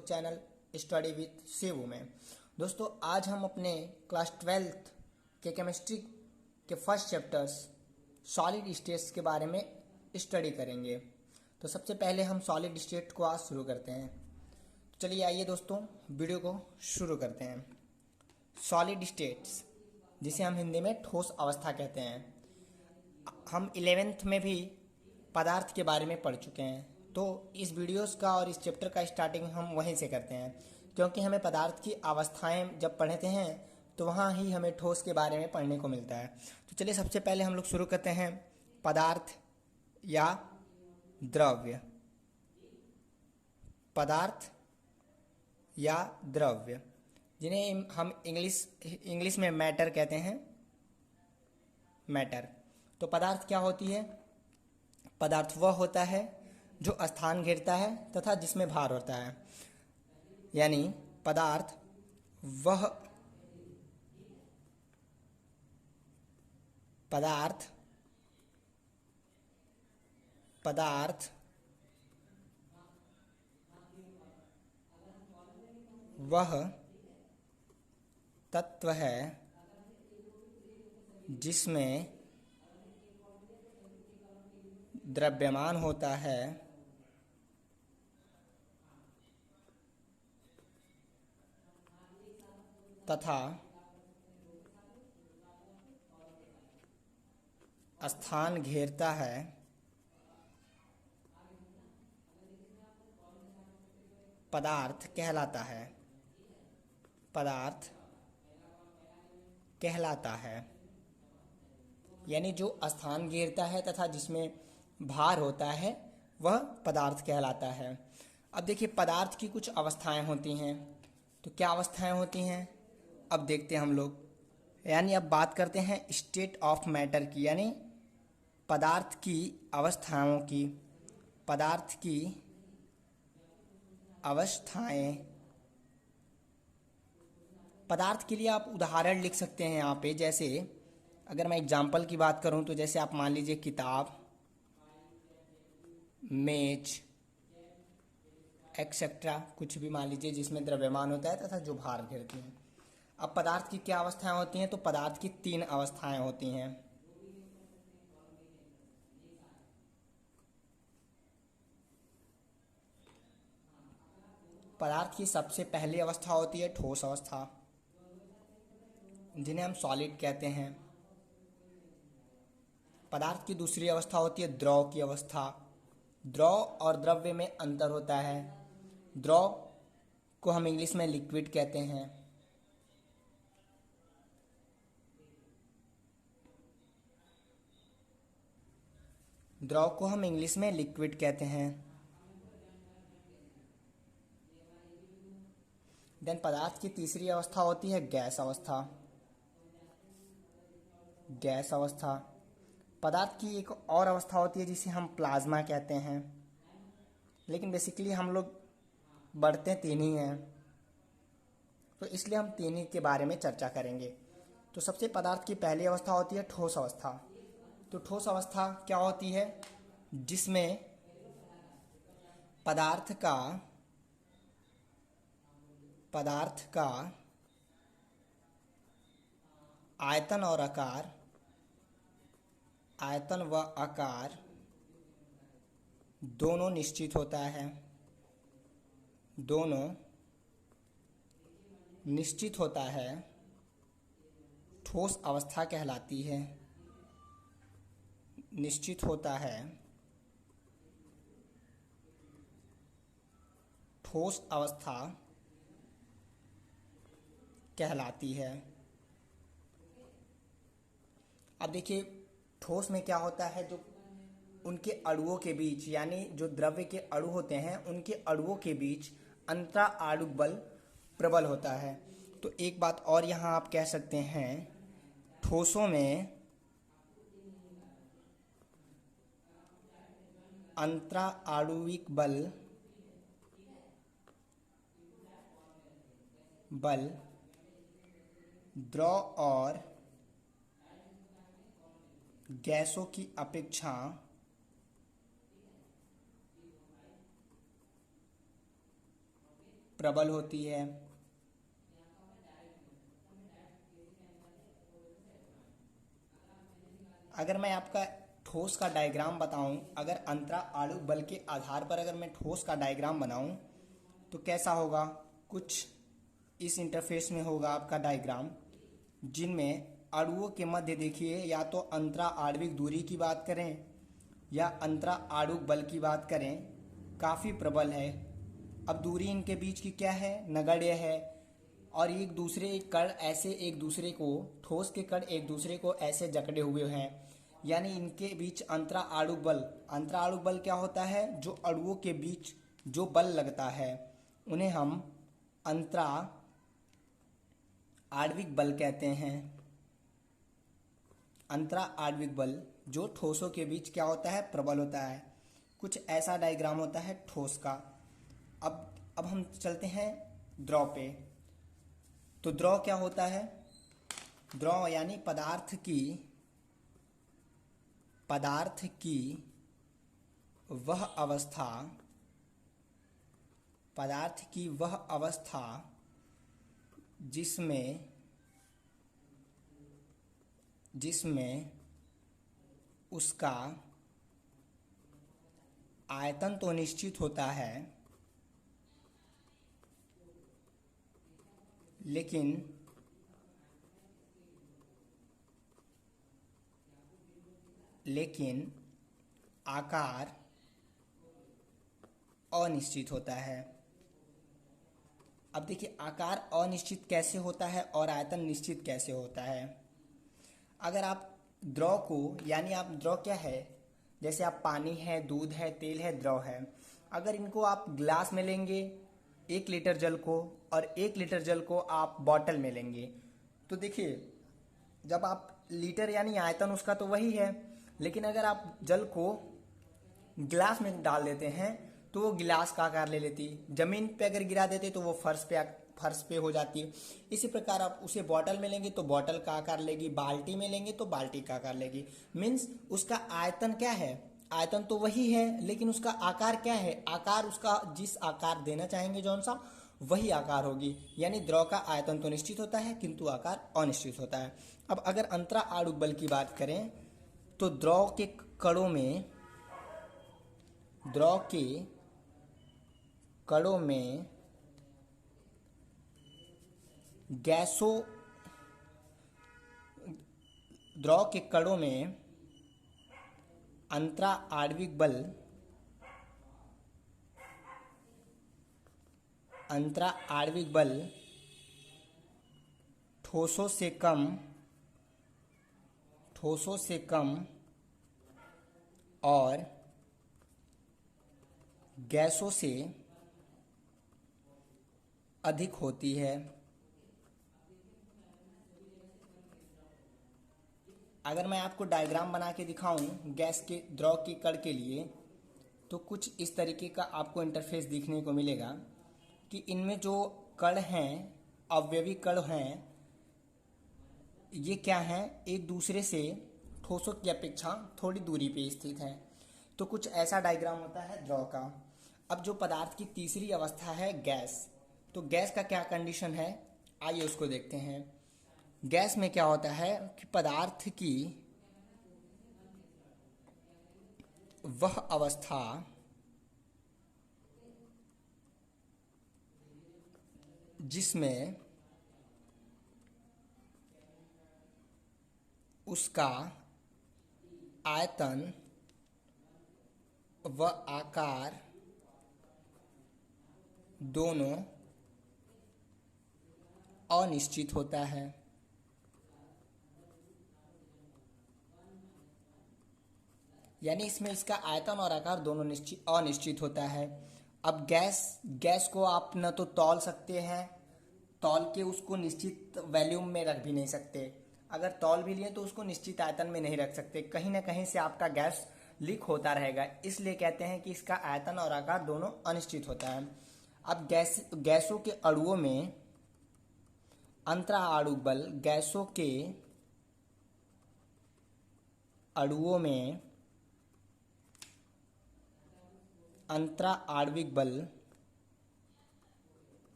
Facebook channel study with Shivu में। दोस्तों, आज हम अपने क्लास 12th के केमिस्ट्री के फर्स्ट चैप्टर्स सॉलिड स्टेट्स के बारे में स्टडी करेंगे। तो सबसे पहले हम सॉलिड स्टेट को आज शुरू करते हैं। तो चलिए आइए दोस्तों, वीडियो को शुरू करते हैं। सॉलिड स्टेट्स, जिसे हम हिंदी में ठोस अवस्था कहते हैं, हम 11th में भी पदार्थ के बारे में पढ़ चुके हैं। तो इस वीडियोस का और इस चैप्टर का स्टार्टिंग हम वहीं से करते हैं, क्योंकि हमें पदार्थ की अवस्थाएं जब पढ़ते हैं तो वहाँ ही हमें ठोस के बारे में पढ़ने को मिलता है। तो चलिए सबसे पहले हम लोग शुरू करते हैं पदार्थ या द्रव्य। पदार्थ या द्रव्य, जिन्हें हम इंग्लिश में मैटर कहते हैं, मैटर। तो पदार्थ क्या होती है? पदार्थ वह होता है जो स्थान घेरता है तथा जिसमें भार होता है। यानी पदार्थ वह तत्व है जिसमें द्रव्यमान होता है तथा स्थान घेरता है, पदार्थ कहलाता है। पदार्थ कहलाता है, यानी जो स्थान घेरता है तथा जिसमें भार होता है वह पदार्थ कहलाता है। अब देखिए, पदार्थ की कुछ अवस्थाएं होती हैं। तो क्या अवस्थाएं होती हैं अब देखते हैं हम लोग। यानी अब बात करते हैं स्टेट ऑफ मैटर की, यानी पदार्थ की अवस्थाओं की। पदार्थ की अवस्थाएं, पदार्थ के लिए आप उदाहरण लिख सकते हैं यहाँ पे। जैसे अगर मैं एग्जाम्पल की बात करूँ तो जैसे आप मान लीजिए किताब, मेज एक्सेट्रा, कुछ भी मान लीजिए जिसमें द्रव्यमान होता है तथा जो भार घेरती हैं। अब पदार्थ की क्या अवस्थाएं होती हैं? तो पदार्थ की 3 अवस्थाएं होती हैं। पदार्थ की सबसे पहली अवस्था होती है ठोस अवस्था, जिन्हें हम सॉलिड कहते हैं। पदार्थ की दूसरी अवस्था होती है द्रव की अवस्था। द्रव और द्रव्य में अंतर होता है। द्रव को हम इंग्लिश में लिक्विड कहते हैं। द्रव को हम इंग्लिश में लिक्विड कहते हैं। देन पदार्थ की तीसरी अवस्था होती है गैस अवस्था। गैस अवस्था। पदार्थ की एक और अवस्था होती है जिसे हम प्लाज्मा कहते हैं, लेकिन बेसिकली हम लोग बढ़ते 3 ही हैं, तो इसलिए हम 3 ही के बारे में चर्चा करेंगे। तो सबसे पदार्थ की पहली अवस्था होती है ठोस अवस्था। तो ठोस अवस्था क्या होती है? जिसमें पदार्थ का आयतन और आकार, आयतन व आकार दोनों निश्चित होता है। दोनों निश्चित होता है, ठोस अवस्था कहलाती है। निश्चित होता है, ठोस अवस्था कहलाती है। अब देखिए, ठोस में क्या होता है? जो उनके अणुओं के बीच, यानी जो द्रव्य के अणु होते हैं उनके अणुओं के बीच अंतरा आणुक बल प्रबल होता है। तो एक बात और यहाँ आप कह सकते हैं, ठोसों में अंतरा आणुविक बल द्रव और गैसों की अपेक्षा प्रबल होती है। अगर मैं आपका ठोस का डायग्राम बताऊं, अगर अंतरा आणविक बल के आधार पर अगर मैं ठोस का डायग्राम बनाऊं तो कैसा होगा, कुछ इस इंटरफेस में होगा आपका डायग्राम, जिनमें अणुओं के मध्य देखिए या तो अंतरा आणविक दूरी की बात करें या अंतरा आणविक बल की बात करें, काफ़ी प्रबल है। अब दूरी इनके बीच की क्या है, नगण्य है। और एक दूसरे कण ऐसे एक दूसरे को, ठोस के कण एक दूसरे को ऐसे जकड़े हुए हैं, यानी इनके बीच अंतरा आणविक बल। अंतरा आणविक बल क्या होता है, जो अणुओं के बीच जो बल लगता है उन्हें हम अंतरा आणविक बल कहते हैं। अंतरा आणविक बल जो ठोसों के बीच क्या होता है, प्रबल होता है। कुछ ऐसा डायग्राम होता है ठोस का। अब हम चलते हैं द्रव पे। तो द्रव क्या होता है, द्रव यानी पदार्थ की वह अवस्था जिसमें उसका आयतन तो निश्चित होता है, लेकिन आकार अनिश्चित होता है। अब देखिए आकार अनिश्चित कैसे होता है और आयतन निश्चित कैसे होता है। अगर आप द्रव को, यानी आप द्रव क्या है, जैसे आप पानी है, दूध है, तेल है, द्रव है, अगर इनको आप ग्लास में लेंगे 1 लीटर जल को और 1 लीटर जल को आप बॉटल में लेंगे, तो देखिए जब आप लीटर यानी आयतन उसका तो वही है, लेकिन अगर आप जल को गिलास में डाल देते हैं तो वो गिलास का आकार ले लेती, जमीन पे अगर गिरा देते तो वो फर्श पे हो जाती है। इसी प्रकार आप उसे बॉटल में लेंगे तो बॉटल का आकार लेगी, बाल्टी में लेंगे तो बाल्टी का आकार लेगी। मीन्स उसका आयतन क्या है, आयतन तो वही है, लेकिन उसका आकार क्या है, आकार उसका जिस आकार देना चाहेंगे जौन सा वही आकार होगी। यानी द्रव का आयतन तो निश्चित होता है किंतु आकार अनिश्चित होता है। अब अगर अंतरा आणविक बल की बात करें तो द्रव के कणों में अंतरा आणविक बल ठोसों से कम और गैसों से अधिक होती है। अगर मैं आपको डायग्राम बना के दिखाऊं गैस के, द्रव के कण के लिए, तो कुछ इस तरीके का आपको इंटरफेस दिखने को मिलेगा कि इनमें जो कण हैं, अवयवी कण हैं, ये क्या हैं, एक दूसरे से ठोसों की अपेक्षा थोड़ी दूरी पे स्थित हैं। तो कुछ ऐसा डायग्राम होता है द्रव का। अब जो पदार्थ की तीसरी अवस्था है गैस, तो गैस का क्या कंडीशन है, आइए उसको देखते हैं। गैस में क्या होता है कि पदार्थ की वह अवस्था जिसमें उसका आयतन व आकार दोनों अनिश्चित होता है। यानी इसमें इसका आयतन और आकार दोनों अनिश्चित होता है। अब गैस को आप न तो तौल सकते हैं, तौल के उसको निश्चित वॉल्यूम में रख भी नहीं सकते, अगर तौल भी लिए तो उसको निश्चित आयतन में नहीं रख सकते, कहीं ना कहीं से आपका गैस लीक होता रहेगा। इसलिए कहते हैं कि इसका आयतन और आकार दोनों अनिश्चित होता है। अब गैसों के अणुओं में अंतरा आणविक बल, गैसों के अणुओं में अंतरा आणविक बल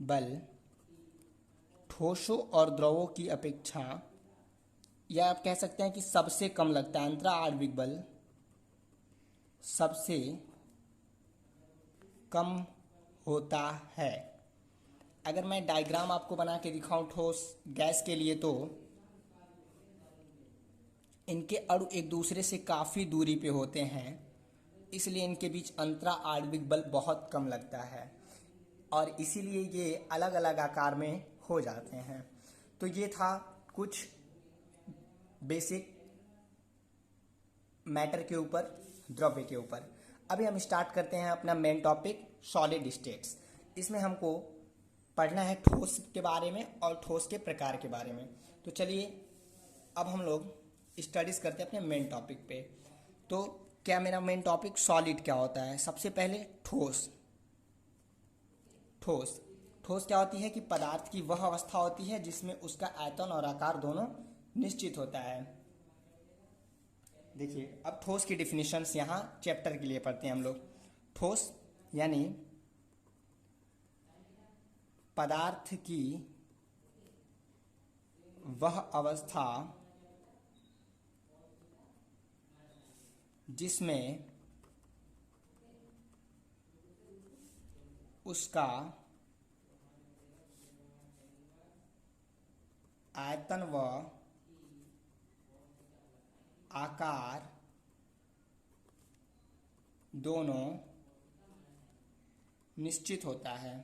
बल ठोसों और द्रवों की अपेक्षा, या आप कह सकते हैं कि सबसे कम लगता है। अंतरा आणविक बल सबसे कम होता है। अगर मैं डायग्राम आपको बना के दिखाऊं ठोस गैस के लिए, तो इनके अणु एक दूसरे से काफ़ी दूरी पे होते हैं, इसलिए इनके बीच अंतरा आणविक बल बहुत कम लगता है और इसीलिए ये अलग अलग आकार में हो जाते हैं। तो ये था कुछ बेसिक मैटर के ऊपर, द्रव्य के ऊपर। अभी हम स्टार्ट करते हैं अपना मेन टॉपिक सॉलिड स्टेट्स। इसमें हमको पढ़ना है ठोस के बारे में और ठोस के प्रकार के बारे में। तो चलिए अब हम लोग स्टडीज करते हैं अपने मेन टॉपिक पे। तो क्या मेरा मेन टॉपिक सॉलिड क्या होता है? सबसे पहले ठोस। ठोस ठोस क्या होती है कि पदार्थ की वह अवस्था होती है जिसमें उसका आयतन और आकार दोनों निश्चित होता है। देखिए अब ठोस की डिफिनीशंस यहाँ चैप्टर के लिए पढ़ते हैं हम लोग। ठोस यानी पदार्थ की वह अवस्था जिसमें उसका आयतन व आकार दोनों निश्चित होता है।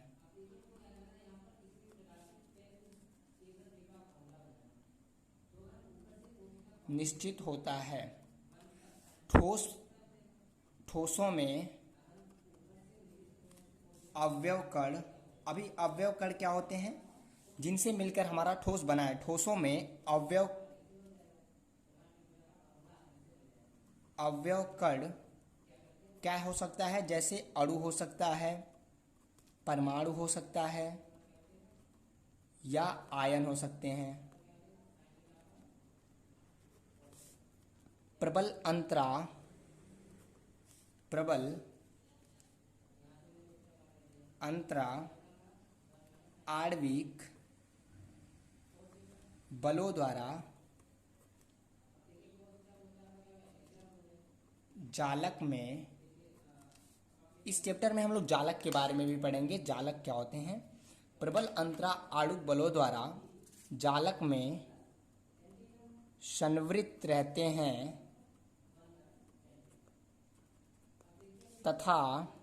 निश्चित होता है। ठोसों में अवयव कण, अभी अवयव कण क्या होते हैं? जिनसे मिलकर हमारा ठोस बना है। ठोसों में अवयव कण क्या हो सकता है? जैसे अणु हो सकता है, परमाणु हो सकता है या आयन हो सकते हैं। प्रबल अंतरा आणविक बलों द्वारा जालक में, इस चैप्टर में हम लोग जालक के बारे में भी पढ़ेंगे। जालक क्या होते हैं? प्रबल अंतरा आणविक बलों द्वारा जालक में संवृत रहते हैं तथा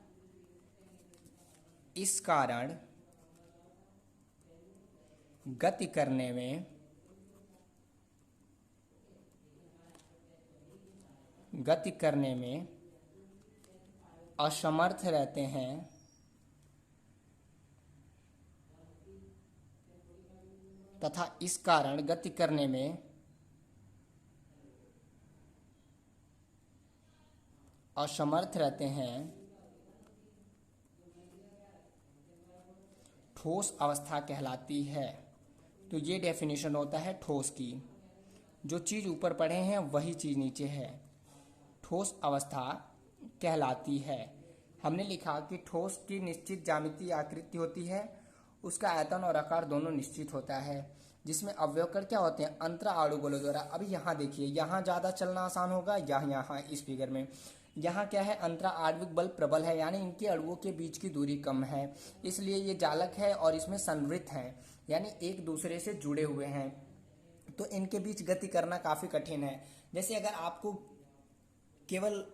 इस कारण गति करने में असमर्थ रहते हैं तथा इस कारण गति करने में असमर्थ रहते हैं। ठोस अवस्था कहलाती है। तो ये डेफिनेशन होता है ठोस की। जो चीज़ ऊपर पढ़े हैं वही चीज़ नीचे है। ठोस अवस्था कहलाती है। हमने लिखा कि ठोस की निश्चित ज्यामितीय आकृति होती है, उसका आयतन और आकार दोनों निश्चित होता है, जिसमें अवयव कण क्या होते हैं? अंतरा आणविक बलों द्वारा। अभी यहाँ देखिए, यहाँ ज़्यादा चलना आसान होगा या यहाँ इस फिगर में। यहाँ क्या है? अंतरा आणविक बल प्रबल है, यानी इनके अणुओं के बीच की दूरी कम है, इसलिए ये जालक है और इसमें संवृत हैं, यानी एक दूसरे से जुड़े हुए हैं। तो इनके बीच गति करना काफ़ी कठिन है। जैसे अगर आपको केवल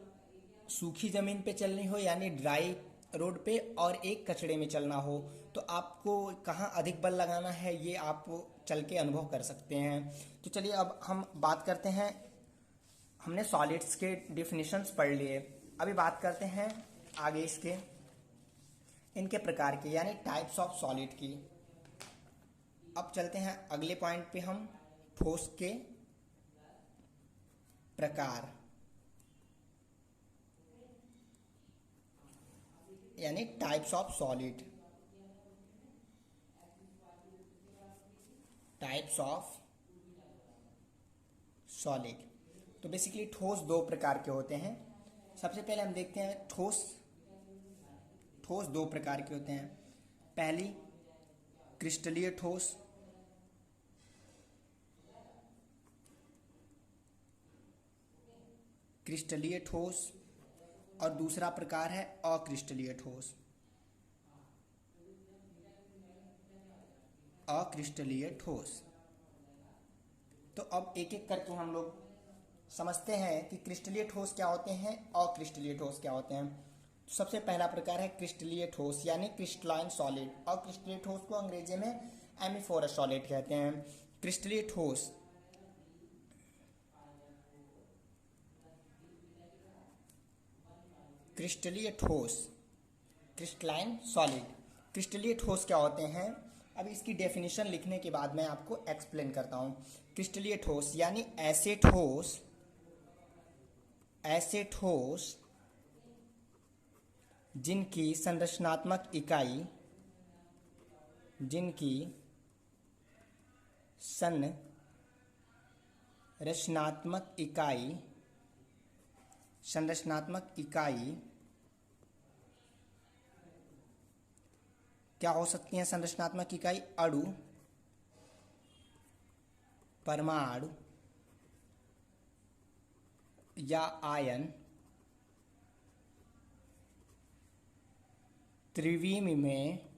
सूखी ज़मीन पे चलनी हो, यानी ड्राई रोड पे, और एक कचड़े में चलना हो, तो आपको कहाँ अधिक बल लगाना है ये आप चल के अनुभव कर सकते हैं। तो चलिए अब हम बात करते हैं। हमने सॉलिड्स के डिफिनीशंस पढ़ लिए, अभी बात करते हैं आगे इनके प्रकार के, यानी टाइप्स ऑफ सॉलिड की। अब चलते हैं अगले पॉइंट पे हम, ठोस के प्रकार, यानी types of solid. Types of solid. तो बेसिकली ठोस दो प्रकार के होते हैं। सबसे पहले हम देखते हैं ठोस दो प्रकार के होते हैं। पहली क्रिस्टलीय ठोस, क्रिस्टलीय ठोस, और दूसरा प्रकार है अक्रिस्टलीय ठोस, अक्रिस्टलीय ठोस। तो अब एक एक करके हम लोग समझते हैं कि क्रिस्टलीय ठोस क्या होते हैं, अक्रिस्टलीय ठोस क्या होते हैं। तो सबसे पहला प्रकार है क्रिस्टलीय ठोस यानी क्रिस्टलाइन सॉलिड। अक्रिस्टलीय ठोस को अंग्रेजी में एमिफोरस सॉलिड कहते हैं। क्रिस्टलीय ठोस, क्रिस्टलीय ठोस, क्रिस्टलाइन सॉलिड। क्रिस्टलीय ठोस क्या होते हैं, अब इसकी डेफिनेशन लिखने के बाद मैं आपको एक्सप्लेन करता हूं। क्रिस्टलीय ठोस यानी ऐसे ठोस, ऐसे ठोस जिनकी संरचनात्मक इकाई, जिनकी संरचनात्मक इकाई, संरचनात्मक इकाई क्या हो सकती है? संरचनात्मक इकाई अणु, परमाणु या आयन, त्रिविम में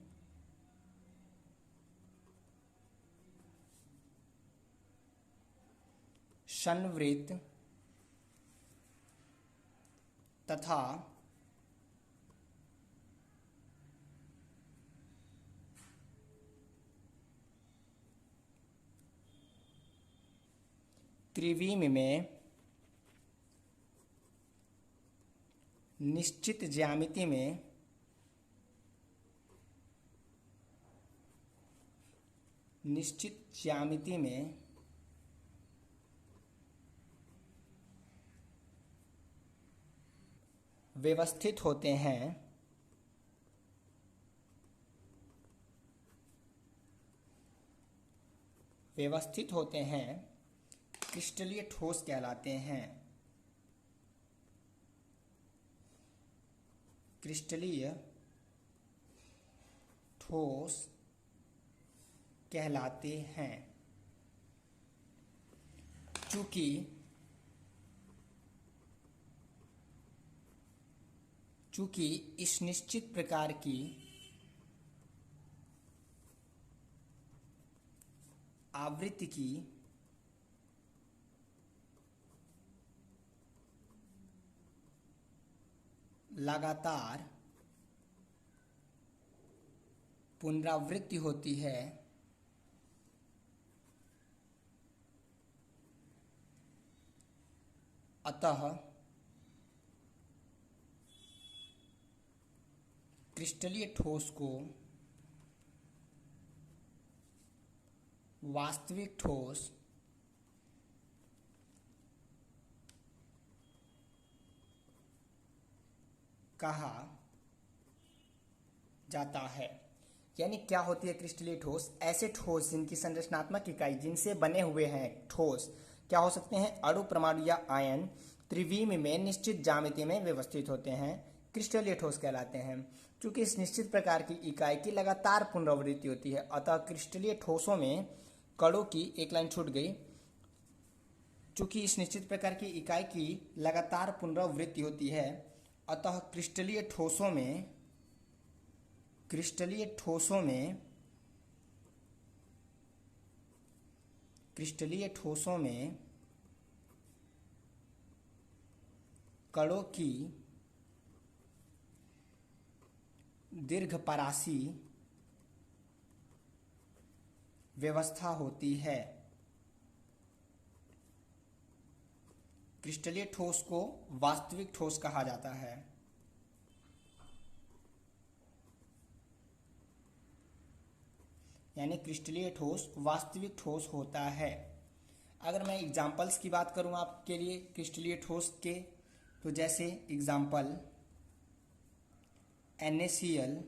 संवृत तथा त्रिविम में निश्चित ज्यामिति में व्यवस्थित होते हैं, व्यवस्थित होते हैं, क्रिस्टलीय ठोस कहलाते हैं। क्रिस्टलीय ठोस कहलाते हैं। चूंकि इस निश्चित प्रकार की आवृत्ति की लगातार पुनरावृत्ति होती है, अतः क्रिस्टलीय ठोस को वास्तविक ठोस कहा जाता है। यानी क्या होती है क्रिस्टलीय ठोस? ऐसे ठोस जिनकी संरचनात्मक इकाई, जिनसे बने हुए हैं ठोस, क्या हो सकते हैं? अणु, परमाणु या आयन त्रिविम में निश्चित ज्यामिति में व्यवस्थित होते हैं, क्रिस्टलीय ठोस कहलाते हैं। क्योंकि इस निश्चित प्रकार की इकाई की लगातार पुनरावृत्ति होती है, अतः क्रिस्टलीय ठोसों में कणों की एक लाइन छूट गई। चूंकि इस निश्चित प्रकार की इकाई की लगातार पुनरावृत्ति होती है, अतः क्रिस्टलीय ठोसों में कणों की दीर्घपरासी व्यवस्था होती है। क्रिस्टलीय ठोस को वास्तविक ठोस कहा जाता है। यानी क्रिस्टलीय ठोस वास्तविक ठोस होता है। अगर मैं एग्जाम्पल्स की बात करूं आपके लिए क्रिस्टलीय ठोस के, तो जैसे एग्जाम्पल NaCl,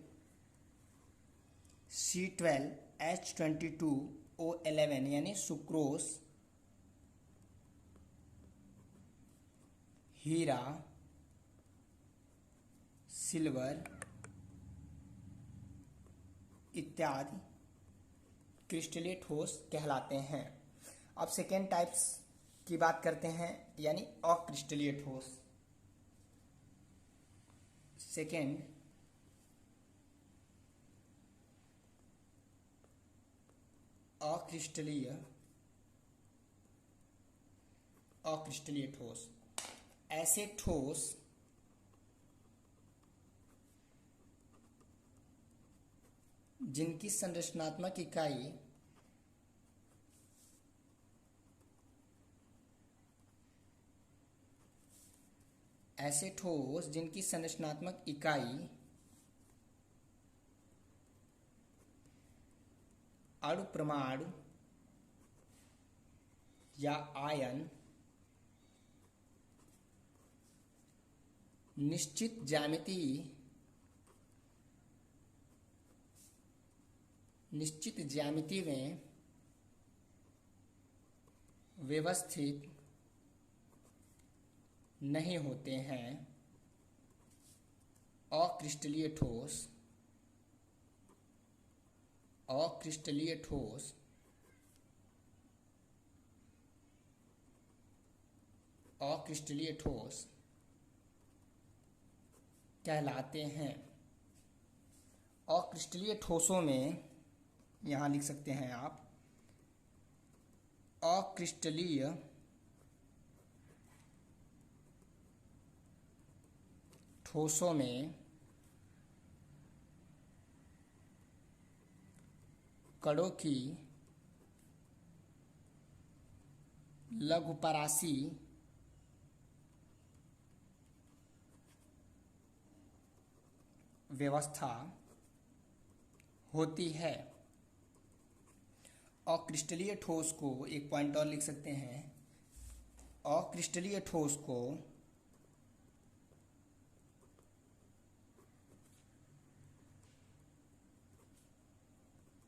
C12H22O11 यानी सुक्रोस, हीरा, सिल्वर इत्यादि क्रिस्टलीय ठोस कहलाते हैं। अब सेकेंड टाइप्स की बात करते हैं, यानी अक्रिस्टलीय ठोस। सेकेंड अक्रिस्टलीय ठोस, ऐसे ठोस जिनकी संरचनात्मक इकाई ऐसे ठोस जिनकी संरचनात्मक इकाई अणु, परमाणु या आयन निश्चित ज्यामिति में व्यवस्थित नहीं होते हैं, अक्रिस्टलीय ठोस कहलाते हैं। अक्रिस्टलीय ठोसों में यहाँ लिख सकते हैं आप, अक्रिस्टलीय ठोसों में कणों की लघुपरासी व्यवस्था होती है। अक्रिस्टलीय ठोस को एक पॉइंट और लिख सकते हैं, अक्रिस्टलीय ठोस को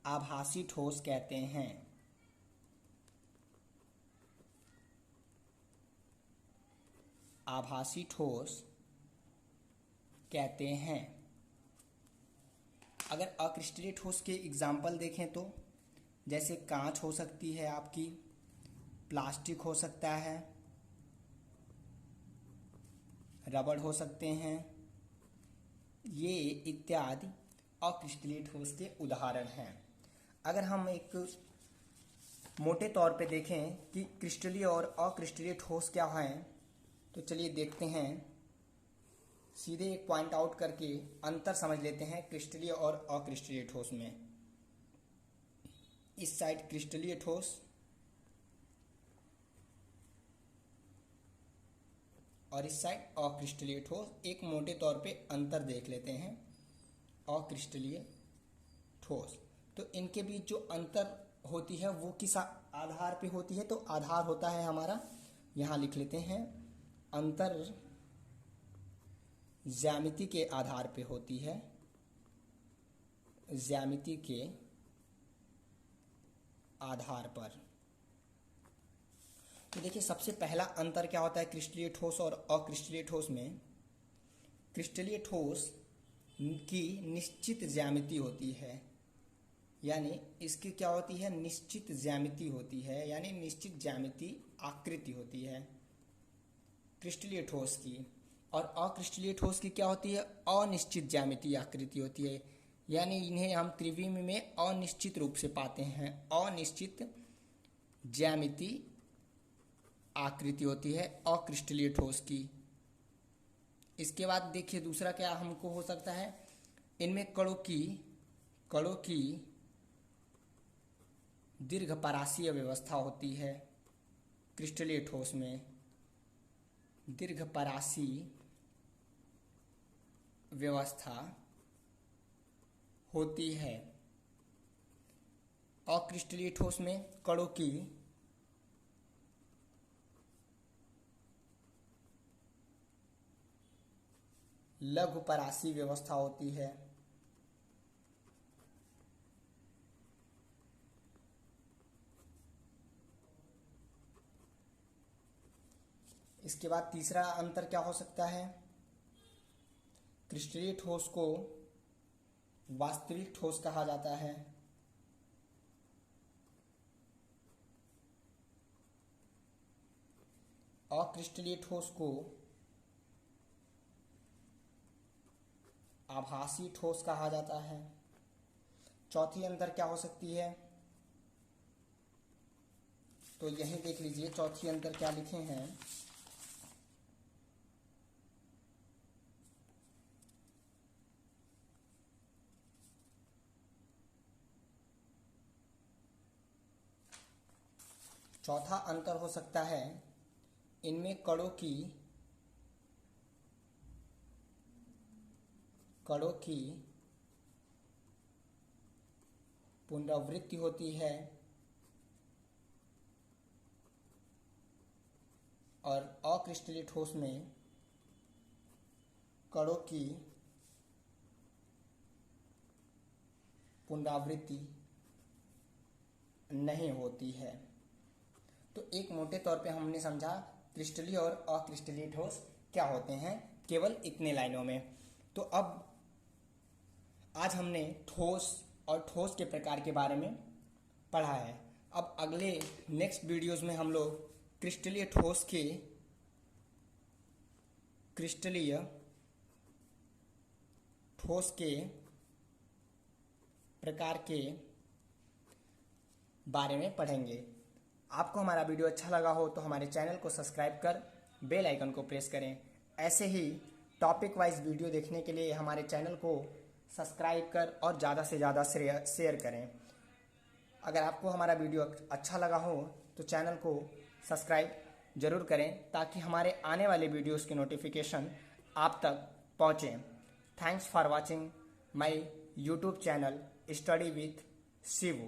आभासी ठोस कहते हैं। आभासी ठोस कहते हैं। अगर अक्रिस्टलीय ठोस के एग्जाम्पल देखें तो जैसे कांच हो सकती है आपकी, प्लास्टिक हो सकता है, रबड़ हो सकते हैं, ये इत्यादि अक्रिस्टलीय ठोस के उदाहरण हैं। अगर हम एक मोटे तौर पे देखें कि क्रिस्टलीय और अक्रिस्टलीय ठोस क्या हैं, तो चलिए देखते हैं। सीधे एक पॉइंट आउट करके अंतर समझ लेते हैं क्रिस्टलीय और अक्रिस्टलीय ठोस में। इस साइड क्रिस्टलीय ठोस और इस साइड अक्रिस्टलीय ठोस। एक मोटे तौर पे अंतर देख लेते हैं, अक्रिस्टलीय ठोस। तो इनके बीच जो अंतर होती है वो किस आधार पे होती है, तो आधार होता है हमारा, यहाँ लिख लेते हैं, अंतर ज्यामिति के आधार पे होती है, ज्यामिति के आधार पर। तो देखिए सबसे पहला अंतर क्या होता है क्रिस्टलीय ठोस और अक्रिस्टलीय ठोस में। क्रिस्टलीय ठोस की निश्चित ज्यामिति होती है, यानी इसकी क्या होती है, निश्चित ज्यामिति होती है, यानी निश्चित ज्यामिति आकृति होती है क्रिस्टलीय ठोस की। और अक्रिस्टलीय ठोस की क्या होती है, अनिश्चित ज्यामिति आकृति होती है, यानी इन्हें हम त्रिविम में अनिश्चित रूप से पाते हैं, अनिश्चित ज्यामिति आकृति होती है अक्रिस्टलीय ठोस की। इसके बाद देखिए दूसरा क्या हमको हो सकता है, इनमें कणों की दीर्घपरासीय व्यवस्था होती है। क्रिस्टलीय ठोस में दीर्घपरासी व्यवस्था होती है। अक्रिस्टलीय ठोस में कणों की लघुपरासी व्यवस्था होती है। इसके बाद तीसरा अंतर क्या हो सकता है, क्रिस्टलीय ठोस को वास्तविक ठोस कहा जाता है। अक्रिस्टलीय ठोस को आभासी ठोस कहा जाता है। चौथी अंतर क्या हो सकती है, तो यहीं देख लीजिए चौथी अंतर क्या लिखे हैं। चौथा अंतर हो सकता है इनमें कणों की पुनरावृत्ति होती है और अक्रिस्टलीय ठोस में कणों की पुनरावृत्ति नहीं होती है। तो एक मोटे तौर पे हमने समझा क्रिस्टलीय और अक्रिस्टलीय ठोस क्या होते हैं, केवल इतने लाइनों में। तो अब आज हमने ठोस और ठोस के प्रकार के बारे में पढ़ा है। अब अगले नेक्स्ट वीडियोस में हम लोग क्रिस्टलीय ठोस के प्रकार के बारे में पढ़ेंगे। आपको हमारा वीडियो अच्छा लगा हो तो हमारे चैनल को सब्सक्राइब कर बेल आइकन को प्रेस करें। ऐसे ही टॉपिक वाइज वीडियो देखने के लिए हमारे चैनल को सब्सक्राइब कर और ज़्यादा से ज़्यादा शेयर करें। अगर आपको हमारा वीडियो अच्छा लगा हो तो चैनल को सब्सक्राइब जरूर करें ताकि हमारे आने वाले वीडियोस के नोटिफिकेशन आप तक पहुँचें। Thanks for watching my YouTube channel study with Shibu.